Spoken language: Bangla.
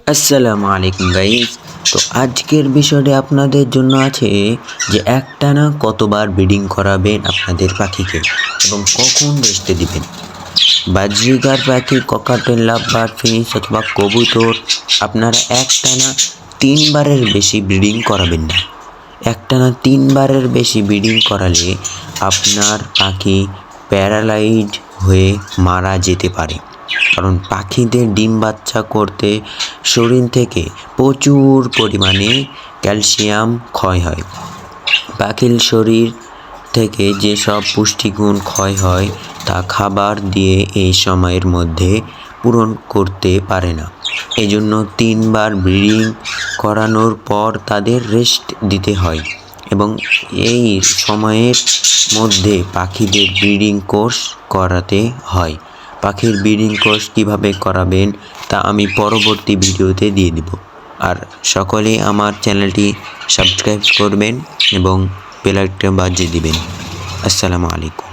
আসসালামু আলাইকুম গাইস। তো আজকের বিষয়টি আপনাদের জন্য আছে যে একটানা কতবার ব্রিডিং করাবেন আপনাদের পাখিকে এবং কখন রেস্টে দিবেন। বাজরিগার পাখি, ককাটেল, লাভবার্ড, ফিনিক্স অথবা কবুতর আপনারা একটানা 3বারের বেশি ব্রিডিং করাবেন না। একটানা 3বারের বেশি ব্রিডিং করালে আপনার পাখি প্যারালাইজড হয়ে মারা যেতে পারে, কারণ পাখিদের ডিম বাচ্চা করতে শরীর থেকে প্রচুর পরিমাণে ক্যালসিয়াম ক্ষয় হয়। পাখির শরীর থেকে যেসব পুষ্টিগুণ ক্ষয় হয় তা খাবার দিয়ে এই সময়ের মধ্যে পূরণ করতে পারে না। এজন্য 3বার ব্রিডিং করানোর পর তাদের রেস্ট দিতে হয় এবং এই সময়ের মধ্যে পাখিদের ব্রিডিং কোর্স করাতে হয়। পাখির ব্রিডিং কোর্স কীভাবে করাবেন তা আমি পরবর্তী ভিডিওতে দিয়ে দিব। আর সকলে আমার চ্যানেলটি সাবস্ক্রাইব করবেন এবং বেল আইকনটা বাজিয়ে দিবেন। আসসালামু আলাইকুম।